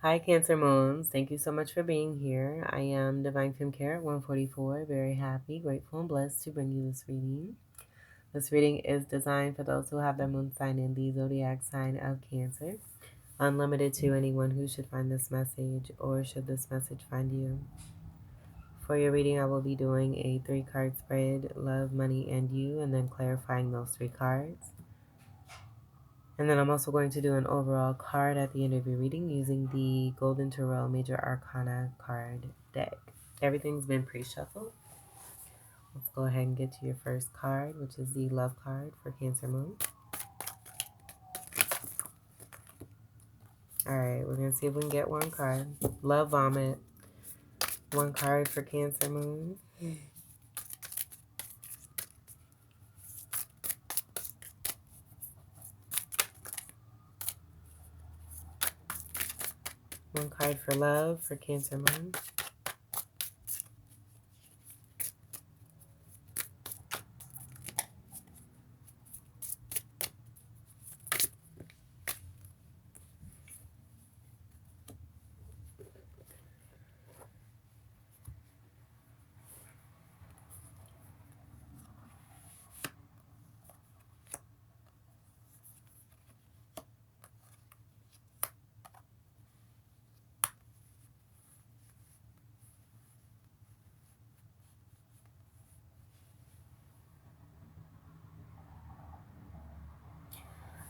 Hi, Cancer Moons. Thank you so much for being here. I am Divine Femme Care at 144. Very happy, grateful, and blessed to bring you this reading. This reading is designed for those who have their moon sign in the zodiac sign of Cancer. Unlimited to anyone who should find this message or should this message find you. For your reading, I will be doing a 3-card spread, love, money, and you, and then clarifying those 3 cards. And then I'm also going to do an overall card at the end of your reading using the Golden Tarot Major Arcana card deck. Everything's been pre-shuffled. Let's go ahead and get to your first card, which is the Love card for Cancer Moon. Alright, we're going to see if we can get one card. Love Vomit. One card for Cancer Moon. One card for Love for Cancer Moon.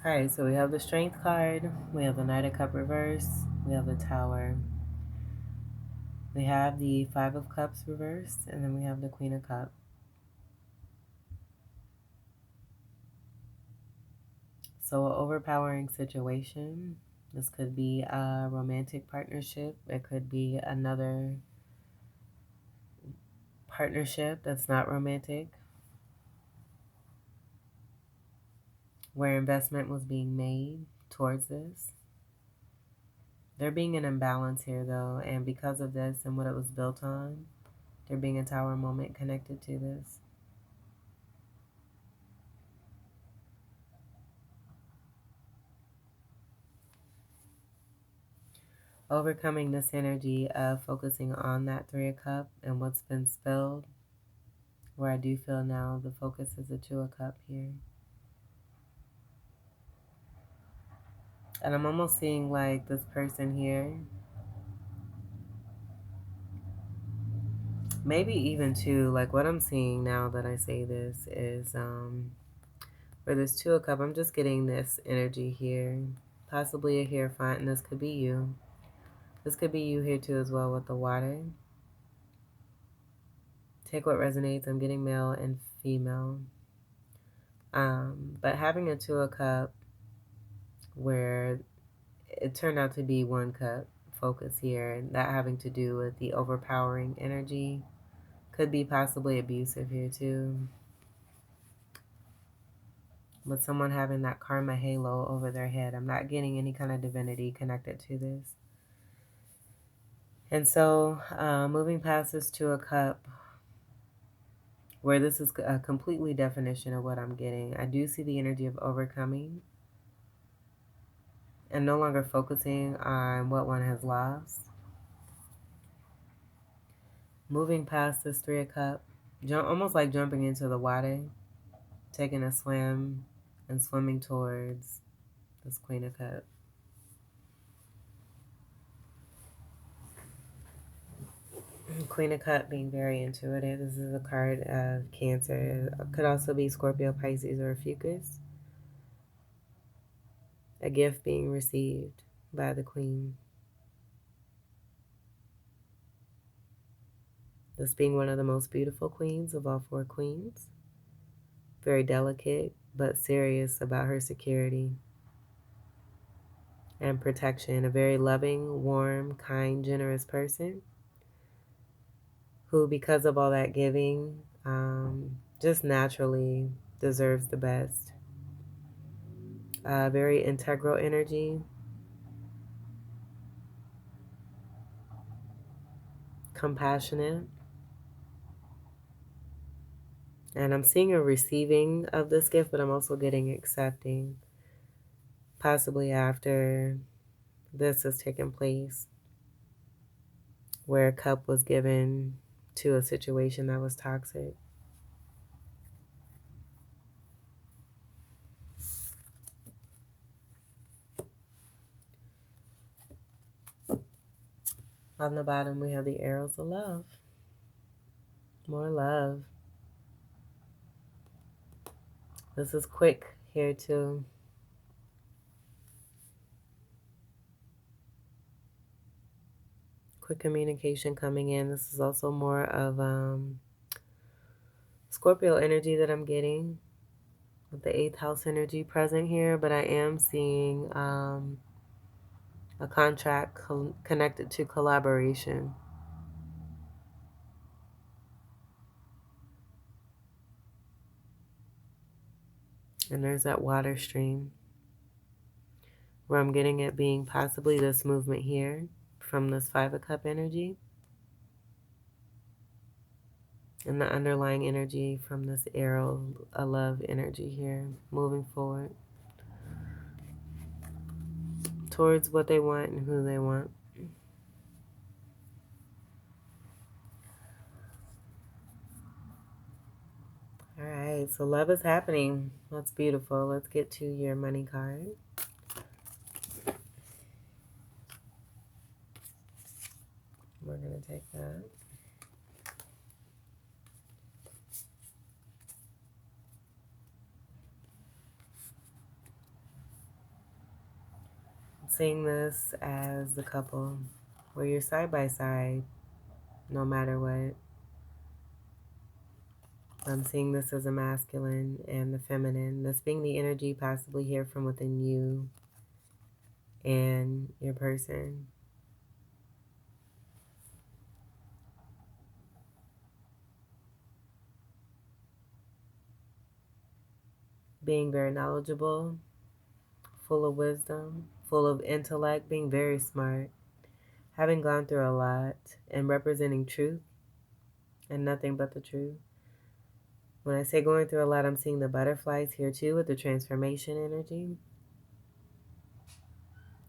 Alright, so we have the Strength card. We have the Knight of Cup reverse. We have the Tower. We have the Five of Cups reversed. And then we have the Queen of Cups. So an overpowering situation. This could be a romantic partnership. It could be another partnership that's not romantic, where investment was being made towards this. There being an imbalance here, though, and because of this and what it was built on, there being a Tower moment connected to this. Overcoming this energy of focusing on that 3 of Cups and what's been spilled, where I do feel now the focus is a 2 of Cups here. And I'm almost seeing like this person here, maybe even 2, like what I'm seeing now that I say this is for this 2 of Cups, I'm just getting this energy here, possibly a Hierophant, and this could be you. This could be you here too as well with the water. Take what resonates. I'm getting male and female. But having a 2 of Cups where it turned out to be 1 cup focus here, and that having to do with the overpowering energy, could be possibly abusive here too. With someone having that karma halo over their head. I'm not getting any kind of divinity connected to this. And so moving past this 2 of Cups, where this is a completely definition of what I'm getting, I do see the energy of overcoming and no longer focusing on what one has lost. Moving past this 3 of Cups, almost like jumping into the water, taking a swim and swimming towards this Queen of Cups. Queen of Cups being very intuitive. This is a card of Cancer. It could also be Scorpio, Pisces, or Fucus. A gift being received by the Queen. This being one of the most beautiful queens of all 4 queens. Very delicate, but serious about her security and protection. A very loving, warm, kind, generous person who, because of all that giving, just naturally deserves the best. Very integral energy. Compassionate. And I'm seeing a receiving of this gift, but I'm also getting accepting. Possibly after this has taken place, where a cup was given to a situation that was toxic. On the bottom, we have the arrows of love. More love. This is quick here, too. Quick communication coming in. This is also more of Scorpio energy that I'm getting with the 8th house energy present here, but I am seeing a contract connected to collaboration. And there's that water stream where I'm getting it being possibly this movement here from this 5 of cup energy, and the underlying energy from this arrow, a love energy here, moving forward towards what they want and who they want. All right, so love is happening. That's beautiful. Let's get to your money card. We're going to take that. Seeing this as the couple where you're side by side no matter what. I'm seeing this as a masculine and the feminine. This being the energy possibly here from within you and your person. Being very knowledgeable, full of wisdom, full of intellect, being very smart, having gone through a lot, and representing truth and nothing but the truth. When I say going through a lot, I'm seeing the butterflies here too with the transformation energy.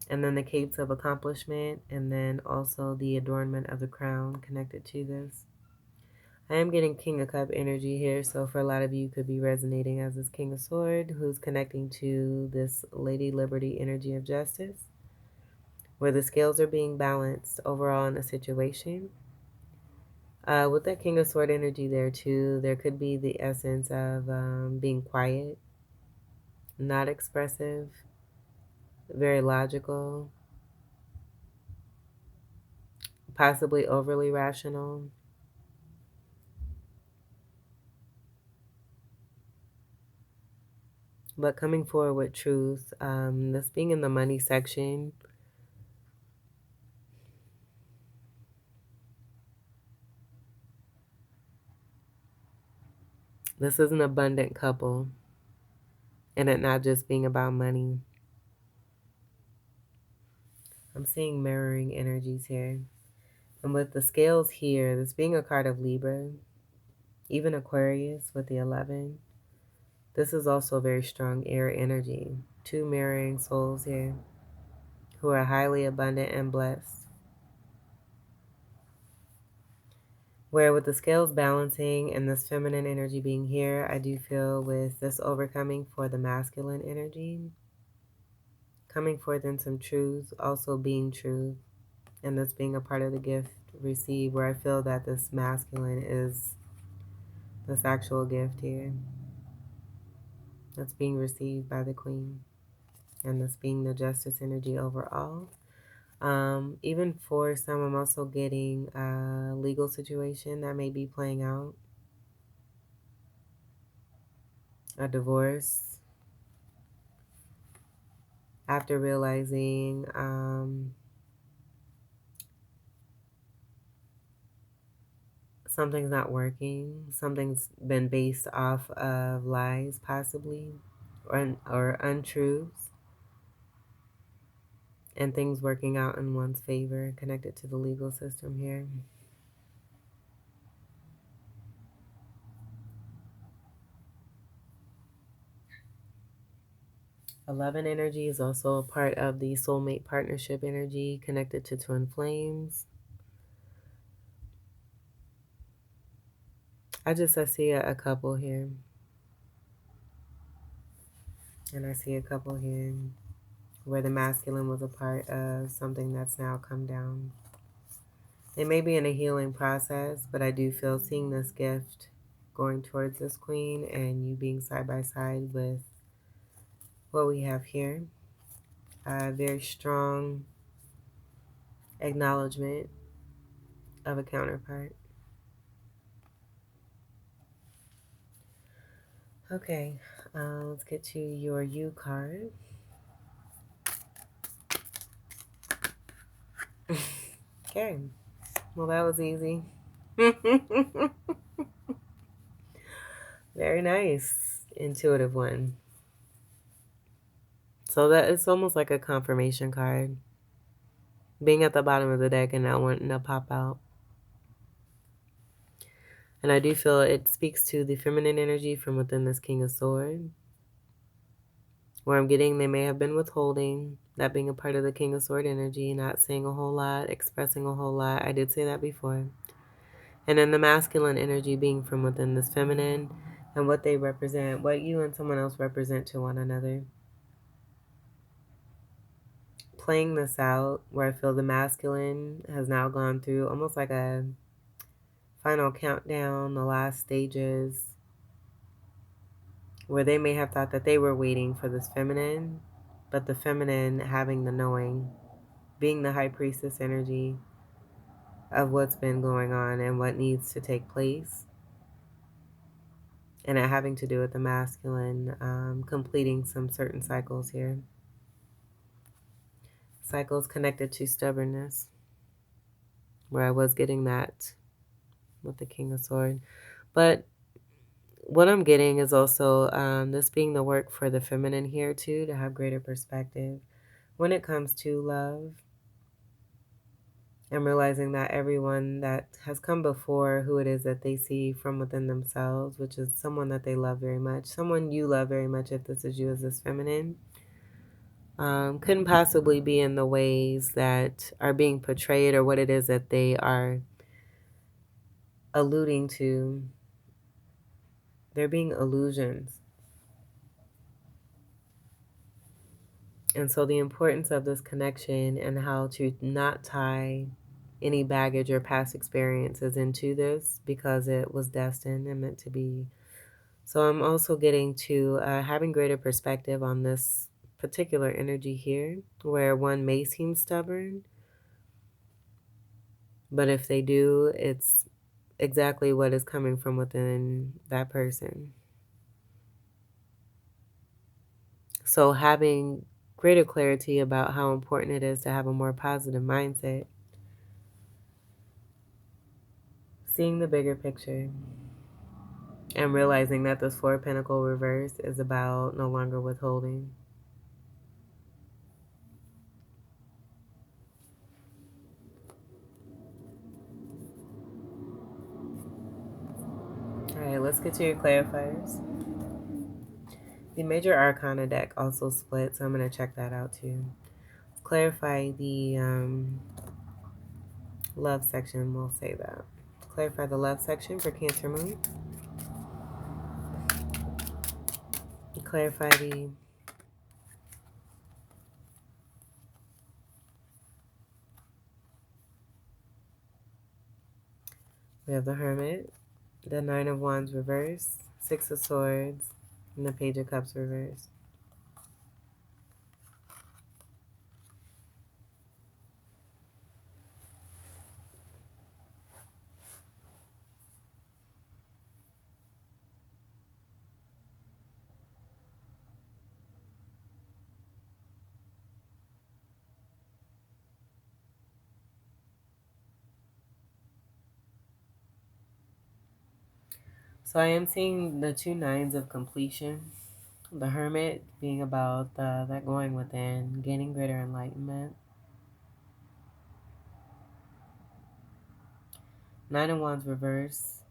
And then the capes of accomplishment, and then also the adornment of the crown connected to this. I am getting King of Cup energy here, so for a lot of you could be resonating as this King of Sword, who's connecting to this Lady Liberty energy of justice, where the scales are being balanced overall in a situation. With that King of Sword energy there too, there could be the essence of being quiet, not expressive, very logical, possibly overly rational. But coming forward with truth, this being in the money section, this is an abundant couple, and it not just being about money. I'm seeing mirroring energies here. And with the scales here, this being a card of Libra, even Aquarius with the 11, this is also very strong air energy. 2 mirroring souls here who are highly abundant and blessed. Where with the scales balancing and this feminine energy being here, I do feel with this overcoming for the masculine energy, coming forth in some truth, also being truth, and this being a part of the gift received, where I feel that this masculine is this actual gift here that's being received by the queen, and this being the justice energy overall. Even for some, I'm also getting a legal situation that may be playing out, a divorce, after realizing something's not working, something's been based off of lies possibly, or untruths, and things working out in one's favor connected to the legal system here. 11 energy is also a part of the soulmate partnership energy connected to twin flames. I see a couple here. And I see a couple here where the masculine was a part of something that's now come down. They may be in a healing process, but I do feel seeing this gift going towards this queen and you being side by side with what we have here. A very strong acknowledgement of a counterpart. Okay, let's get to your U card. Okay, well, that was easy. Very nice. Intuitive one. So that it's almost like a confirmation card. Being at the bottom of the deck and not wanting to pop out. And I do feel it speaks to the feminine energy from within this King of Swords. Where I'm getting, they may have been withholding, that being a part of the King of Sword energy, not saying a whole lot, expressing a whole lot. I did say that before. And then the masculine energy being from within this feminine and what they represent, what you and someone else represent to one another. Playing this out where I feel the masculine has now gone through almost like a final countdown, the last stages, where they may have thought that they were waiting for this feminine, but the feminine having the knowing, being the high priestess energy of what's been going on and what needs to take place, and it having to do with the masculine completing some certain cycles here. Cycles connected to stubbornness, where I was getting that with the King of Swords. But what I'm getting is also this being the work for the feminine here too, to have greater perspective when it comes to love. And realizing that everyone that has come before, who it is that they see from within themselves, which is someone that they love very much, someone you love very much if this is you as this feminine, couldn't possibly be in the ways that are being portrayed or what it is that they are alluding to. They're being illusions. And so the importance of this connection and how to not tie any baggage or past experiences into this, because it was destined and meant to be. So I'm also getting to having greater perspective on this particular energy here, where one may seem stubborn, but if they do, it's exactly what is coming from within that person. So having greater clarity about how important it is to have a more positive mindset, seeing the bigger picture, and realizing that this Four of Pentacles reverse is about no longer withholding. All right, let's get to your clarifiers. The Major Arcana deck also split, so I'm going to check that out too. Let's clarify the love section, we'll say that. Clarify the love section for Cancer Moon. Clarify the we have the Hermit, the Nine of Wands reverse, Six of Swords, and the Page of Cups reverse. So I am seeing the two nines of completion. The Hermit being about that going within, gaining greater enlightenment. Nine of Wands reverse.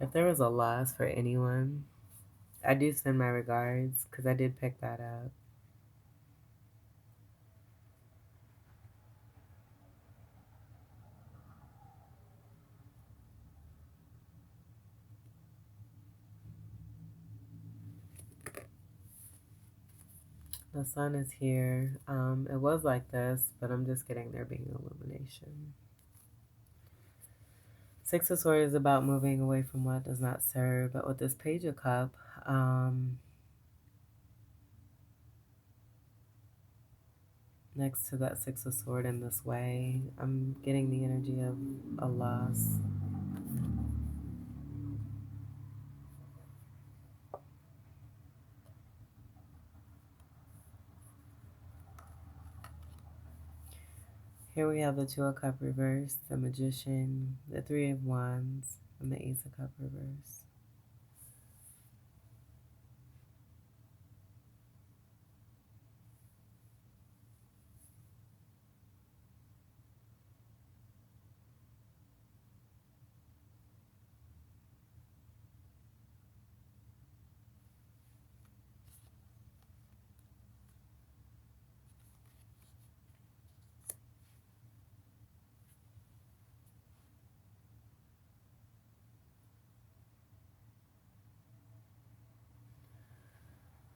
If there was a loss for anyone, I do send my regards because I did pick that up. The sun is here. It was like this, but I'm just getting there being illumination. Six of Swords is about moving away from what does not serve, but with this Page of Cup, next to that Six of Swords in this way, I'm getting the energy of a loss. Here we have the Two of Cup reverse, the Magician, the Three of Wands, and the Ace of Cup reverse.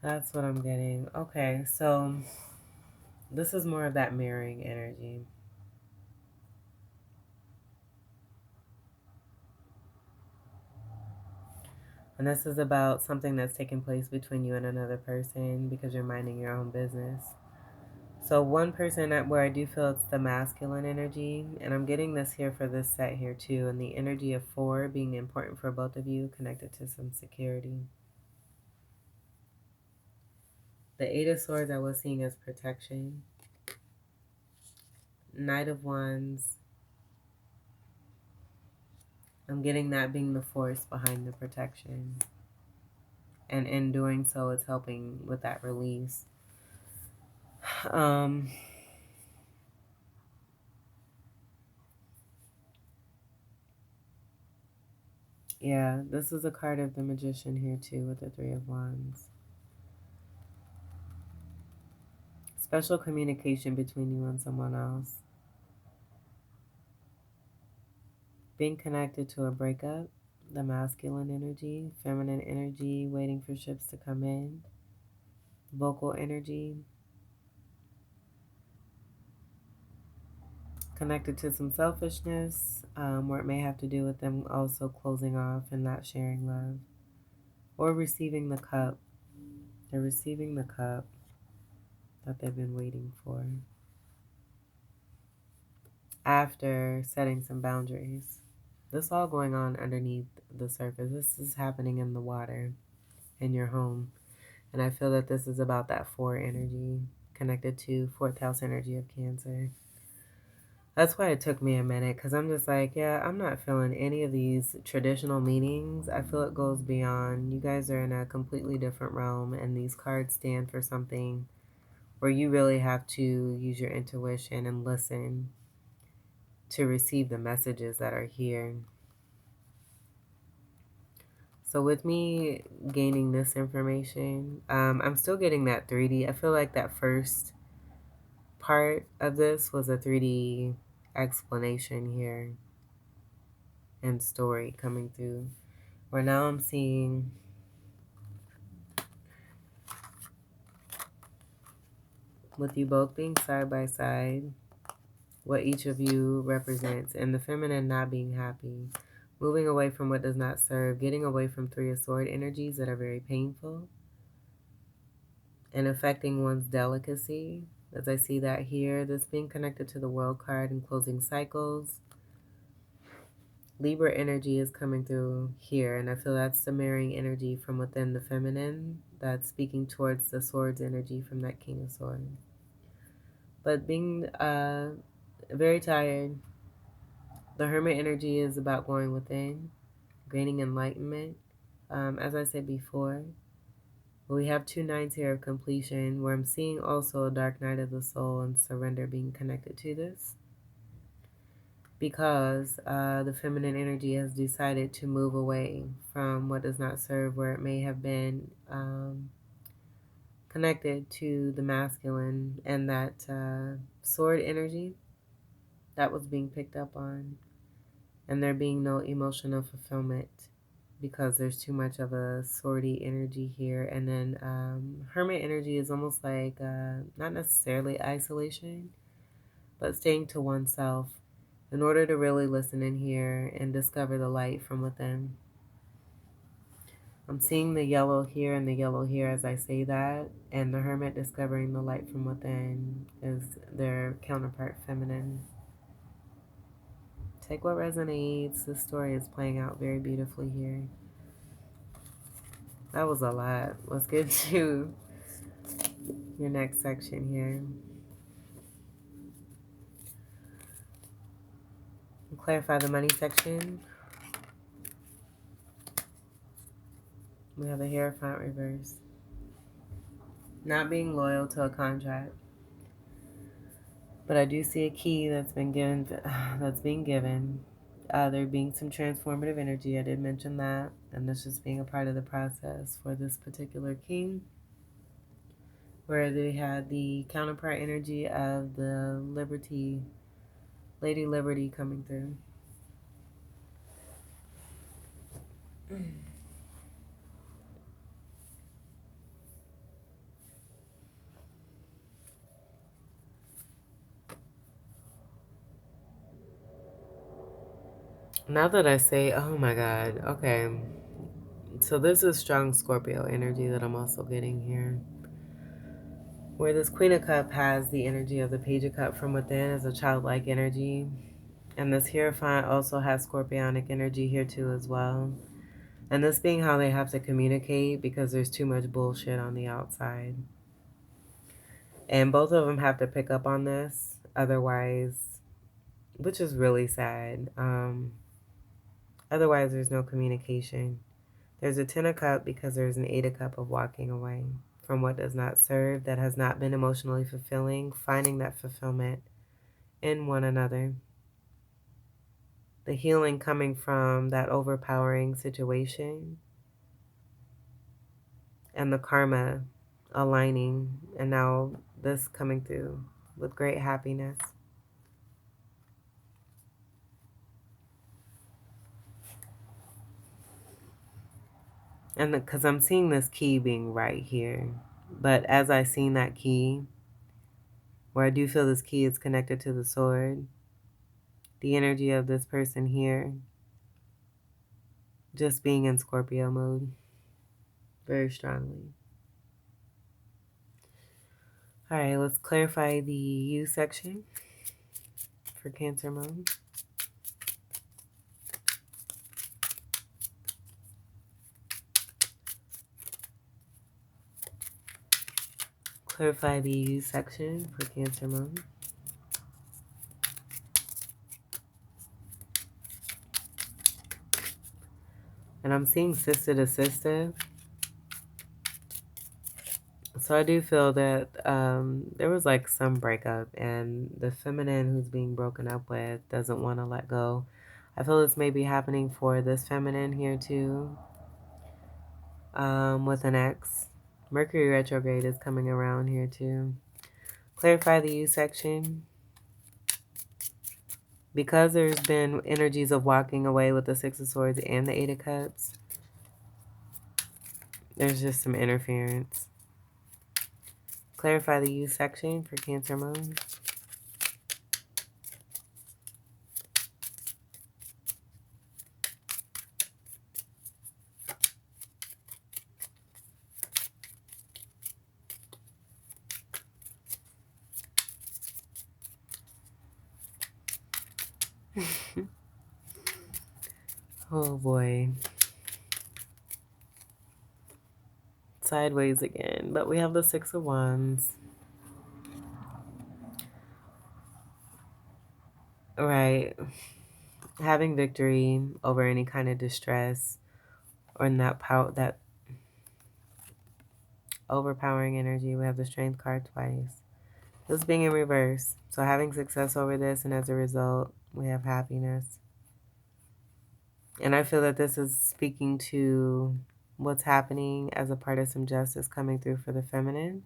That's what I'm getting. Okay, so this is more of that mirroring energy. And this is about something that's taking place between you and another person because you're minding your own business. So one person where I do feel it's the masculine energy, and I'm getting this here for this set here too, and the energy of 4 being important for both of you, connected to some security. The Eight of Swords I was seeing as protection. Knight of Wands, I'm getting that being the force behind the protection. And in doing so, it's helping with that release. Yeah, this is a card of the Magician here too with the Three of Wands. Special communication between you and someone else. Being connected to a breakup, the masculine energy, feminine energy, waiting for ships to come in, vocal energy, connected to some selfishness, where it may have to do with them also closing off and not sharing love, or receiving the cup. They're receiving the cup that they've been waiting for after setting some boundaries. This all going on underneath the surface. This is happening in the water in your home. And I feel that this is about that 4 energy connected to 4th house energy of Cancer. That's why it took me a minute, because I'm just like, yeah, I'm not feeling any of these traditional meanings. I feel it goes beyond. You guys are in a completely different realm, and these cards stand for something where you really have to use your intuition and listen to receive the messages that are here. So with me gaining this information, I'm still getting that 3D. I feel like that first part of this was a 3D explanation here and story coming through. Where now I'm seeing with you both being side by side, what each of you represents, and the feminine not being happy, moving away from what does not serve, getting away from Three of Sword energies that are very painful and affecting one's delicacy. As I see that here, this being connected to the World card and closing cycles. Libra energy is coming through here, and I feel that's the marrying energy from within the feminine that's speaking towards the Swords energy from that King of Swords. But being very tired, the Hermit energy is about going within, gaining enlightenment. As I said before, we have 2 nines here of completion, where I'm seeing also a dark night of the soul and surrender being connected to this. because the feminine energy has decided to move away from what does not serve, where it may have been connected to the masculine, and that sword energy that was being picked up on, and there being no emotional fulfillment because there's too much of a swordy energy here. And then hermit energy is almost like not necessarily isolation, but staying to oneself in order to really listen in here and discover the light from within. I'm seeing the yellow here and the yellow here as I say that, and the hermit discovering the light from within is their counterpart feminine. Take what resonates. This story is playing out very beautifully here. That was a lot. Let's get to your next section here. Clarify the money section. We have a Hierophant reverse. Not being loyal to a contract. But I do see a key that's been given, that's being given. There being some transformative energy. I did mention that. And this just being a part of the process for this particular king, where they had the counterpart energy of the Liberty, Lady Liberty coming through. Now that I say, oh my God, okay. So this is strong Scorpio energy that I'm also getting here. Where this Queen of Cup has the energy of the Page of Cup from within as a childlike energy. And this Hierophant also has Scorpionic energy here too as well. And this being how they have to communicate because there's too much bullshit on the outside. And both of them have to pick up on this. Otherwise, which is really sad. Otherwise, there's no communication. There's a Ten of Cup because there's an Eight of Cup of walking away from what does not serve, that has not been emotionally fulfilling, finding that fulfillment in one another. The healing coming from that overpowering situation and the karma aligning, and now this coming through with great happiness. And because I'm seeing this key being right here. But as I seen that key, where I do feel this key is connected to the sword, the energy of this person here just being in Scorpio mode very strongly. All right, let's clarify the U section for Cancer moon. Clarify the U section for Cancer moon. And I'm seeing sister to sister. So I do feel that there was like some breakup, and the feminine who's being broken up with doesn't want to let go. I feel this may be happening for this feminine here too, with an ex. Mercury retrograde is coming around here too. Clarify the U section. Because there's been energies of walking away with the Six of Swords and the Eight of Cups, there's just some interference. Clarify the U section for Cancer moon. Oh boy. Sideways again, but we have the Six of Wands. Right. Having victory over any kind of distress or in that that overpowering energy. We have the Strength card twice. This being in reverse. So having success over this, and as a result, We have happiness. And I feel that this is speaking to what's happening as a part of some justice coming through for the feminine,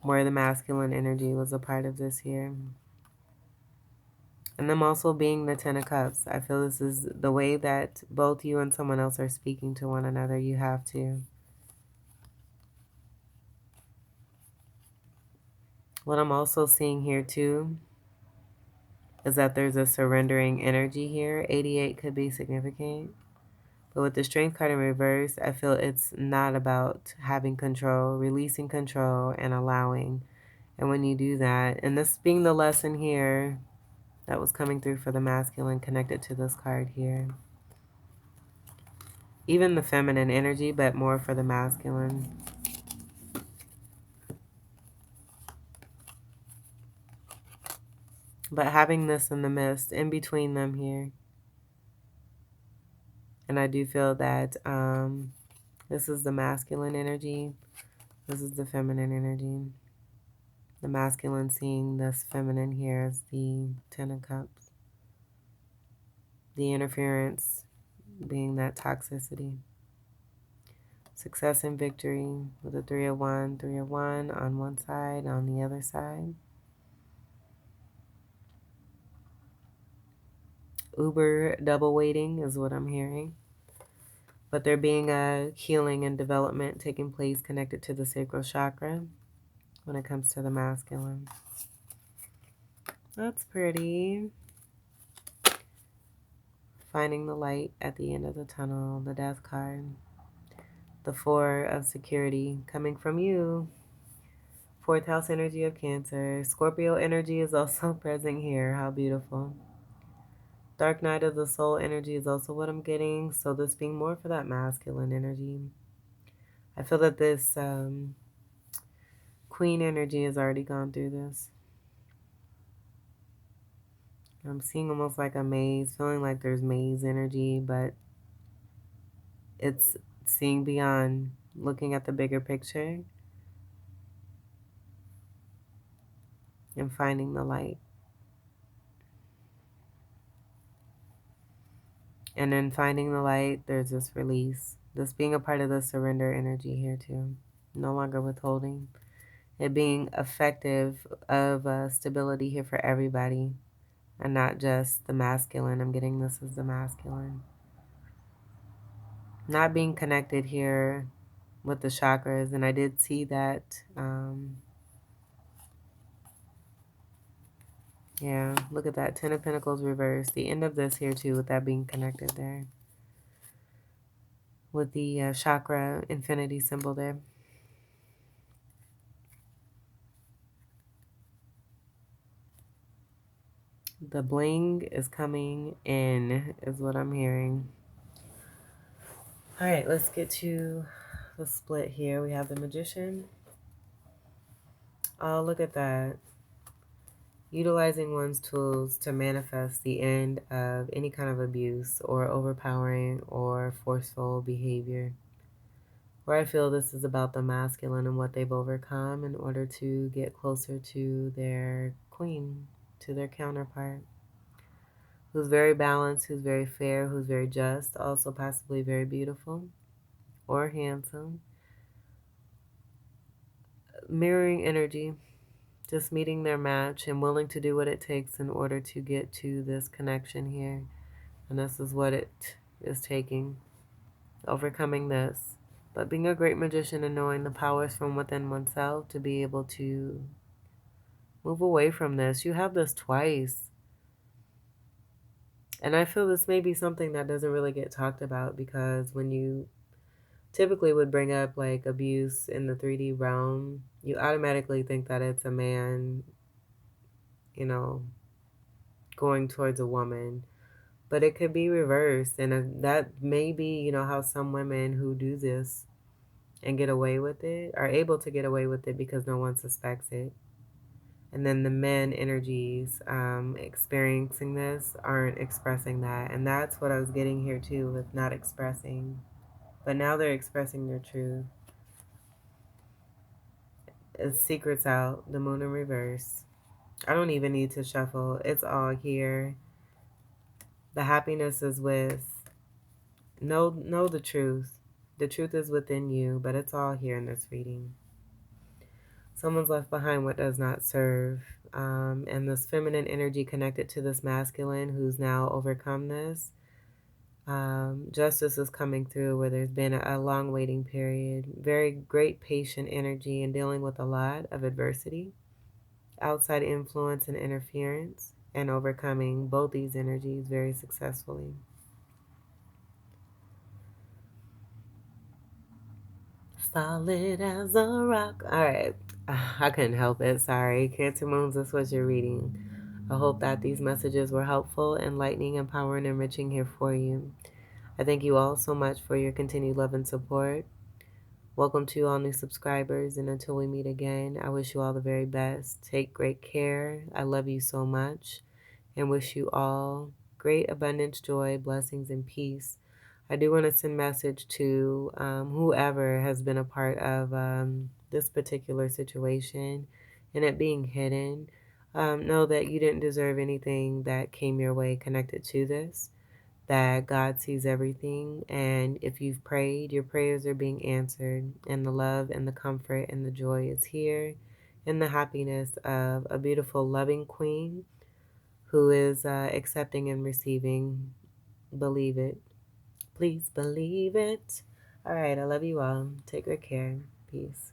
where the masculine energy was a part of this here. And them also being the Ten of Cups. I feel this is the way that both you and someone else are speaking to one another. You have to. What I'm also seeing here too is that there's a surrendering energy here. 88 could be significant. But with the Strength card in reverse, I feel it's not about having control, releasing control and allowing. And when you do that, and this being the lesson here that was coming through for the masculine connected to this card here. Even the feminine energy, but more for the masculine. But having this in the midst, in between them here. And I do feel that this is the masculine energy. This is the feminine energy. The masculine seeing this feminine here as the Ten of Cups. The interference being that toxicity. Success and victory with a 3 of 1, 3 of 1 on one side, on the other side. Uber double weighting is what I'm hearing. But there being a healing and development taking place connected to the sacral chakra when it comes to the masculine. That's pretty. Finding the light at the end of the tunnel, the Death card. The 4 of security coming from you. 4th house energy of Cancer. Scorpio energy is also present here. How beautiful. Dark night of the soul energy is also what I'm getting. So this being more for that masculine energy. I feel that this queen energy has already gone through this. I'm seeing almost like a maze, feeling like there's maze energy, but it's seeing beyond, looking at the bigger picture and finding the light. And in finding the light, there's this release. This being a part of the surrender energy here too. No longer withholding. It being effective of stability here for everybody and not just the masculine. I'm getting this as the masculine. Not being connected here with the chakras. And I did see that. Yeah, look at that. 10 of Pentacles reversed. The end of this here too with that being connected there. With the chakra infinity symbol there. The bling is coming in, is what I'm hearing. All right, let's get to the split here. We have the Magician. Oh, look at that. Utilizing one's tools to manifest the end of any kind of abuse or overpowering or forceful behavior. Where I feel this is about the masculine and what they've overcome in order to get closer to their queen, to their counterpart. Who's very balanced, who's very fair, who's very just, also possibly very beautiful or handsome. Mirroring energy, just meeting their match and willing to do what it takes in order to get to this connection here. And this is what it is taking, overcoming this. But being a great magician and knowing the powers from within oneself to be able to move away from this. You have this twice. And I feel this may be something that doesn't really get talked about because when you typically would bring up like abuse in the 3D realm, you automatically think that it's a man, you know, going towards a woman. But it could be reversed. And that may be, you know, how some women who do this and get away with it are able to get away with it because no one suspects it. And then the men energies experiencing this aren't expressing that. And that's what I was getting here too with not expressing. But now they're expressing their truth. It's secrets out, the moon in reverse. I don't even need to shuffle. It's all here. The happiness is with, know the truth. The truth is within you, but it's all here in this reading. Someone's left behind what does not serve. And this feminine energy connected to this masculine who's now overcome this. Justice is coming through where there's been a long waiting period. Very great patient energy and dealing with a lot of adversity, outside influence and interference, and overcoming both these energies very successfully. Solid as a rock. All right. I couldn't help it. Sorry. Cancer Moons, that's what you're reading. I hope that these messages were helpful, enlightening, empowering, enriching here for you. I thank you all so much for your continued love and support. Welcome to all new subscribers, and until we meet again, I wish you all the very best. Take great care. I love you so much and wish you all great abundance, joy, blessings, and peace. I do want to send a message to whoever has been a part of this particular situation and it being hidden. Know that you didn't deserve anything that came your way connected to this, that God sees everything. And if you've prayed, your prayers are being answered. And the love and the comfort and the joy is here. And the happiness of a beautiful, loving queen who is accepting and receiving. Believe it. Please believe it. All right. I love you all. Take good care. Peace.